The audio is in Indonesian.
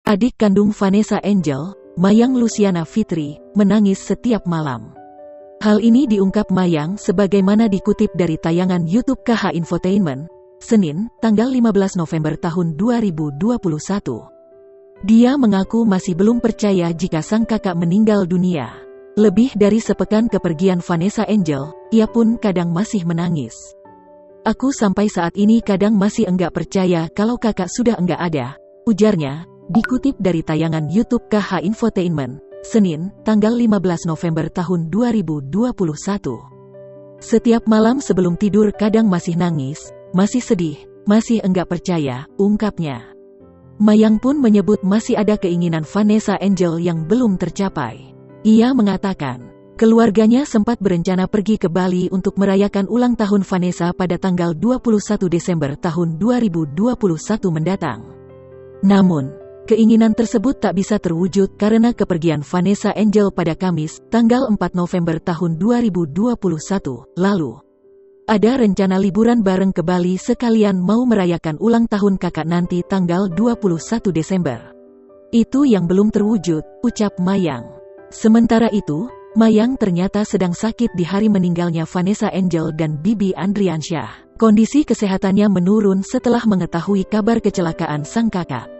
Adik kandung Vanessa Angel, Mayang Luciana Fitri, menangis setiap malam. Hal ini diungkap Mayang sebagaimana dikutip dari tayangan YouTube KH Infotainment, Senin, tanggal 15 November tahun 2021. Dia mengaku masih belum percaya jika sang kakak meninggal dunia. Lebih dari sepekan kepergian Vanessa Angel, ia pun kadang masih menangis. "Aku sampai saat ini kadang masih enggak percaya kalau kakak sudah enggak ada," ujarnya, dikutip dari tayangan YouTube KH Infotainment, Senin, tanggal 15 November tahun 2021. "Setiap malam sebelum tidur kadang masih nangis, masih sedih, masih enggak percaya," ungkapnya. Mayang pun menyebut masih ada keinginan Vanessa Angel yang belum tercapai. Ia mengatakan, keluarganya sempat berencana pergi ke Bali untuk merayakan ulang tahun Vanessa pada tanggal 21 Desember tahun 2021 mendatang. Namun, keinginan tersebut tak bisa terwujud karena kepergian Vanessa Angel pada Kamis, tanggal 4 November tahun 2021, lalu. Ada rencana liburan bareng ke Bali sekalian mau merayakan ulang tahun kakak nanti tanggal 21 Desember. Itu yang belum terwujud, ucap Mayang. Sementara itu, Mayang ternyata sedang sakit di hari meninggalnya Vanessa Angel dan Bibi Andriansyah. Kondisi kesehatannya menurun setelah mengetahui kabar kecelakaan sang kakak.